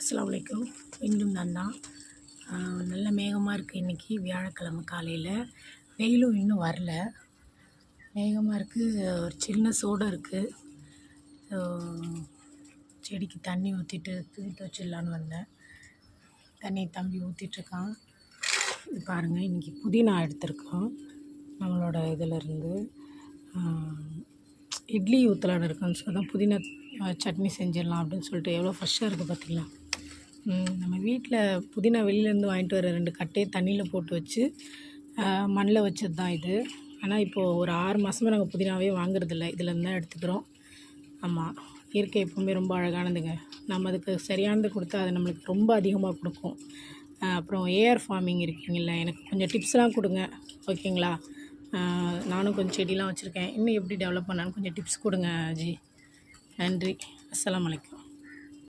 அஸ்ஸலாமு அலைக்கும். மீண்டும் நான் தான். நல்ல மேகமாக இருக்குது. இன்றைக்கி வியாழக்கிழமை காலையில் வெயிலும் இன்னும் வரல. மேகமாக இருக்குது. ஒரு சில்னஸோடு இருக்குது. ஸோ செடிக்கு தண்ணி ஊற்றிட்டு தூக்கி வச்சிடலான்னு வந்தேன். தண்ணி தம்பி ஊற்றிட்டுருக்கான். பாருங்கள், இன்றைக்கி புதினா எடுத்திருக்கோம். நம்மளோட இதிலேருந்து இட்லி ஊற்றலான்னு இருக்கோன்னு சொல்லி தான் புதினா சட்னி செஞ்சிடலாம் அப்படின்னு சொல்லிட்டு எவ்வளோ ஃப்ரெஷ்ஷாக இருக்குது பார்த்திங்களா. நம்ம வீட்டில் புதினா வெளியிலேருந்து வாங்கிட்டு வர 2 கட்டையை தண்ணியில் போட்டு வச்சு மண்ணில் வச்சது தான் இது. ஆனால் இப்போது ஒரு 6 மாதமாக நாங்கள் புதினாவே வாங்குறதில்ல, இதிலேருந்து தான் எடுத்துக்கிறோம். ஆமாம், இயற்கை எப்போவுமே ரொம்ப அழகானதுங்க. நம்ம அதுக்கு சரியானது கொடுத்தா அது நம்மளுக்கு ரொம்ப அதிகமாக கொடுக்கும். அப்புறம் ஏஆர் ஃபார்மிங் இருக்கீங்கள, எனக்கு கொஞ்சம் டிப்ஸ்லாம் கொடுங்க, ஓகேங்களா? நானும் கொஞ்சம் செடிலாம் வச்சுருக்கேன். இன்னும் எப்படி டெவலப் பண்ணான்னு கொஞ்சம் டிப்ஸ் கொடுங்க ஜி. நன்றி. அஸ்ஸலாமு அலைக்கும்.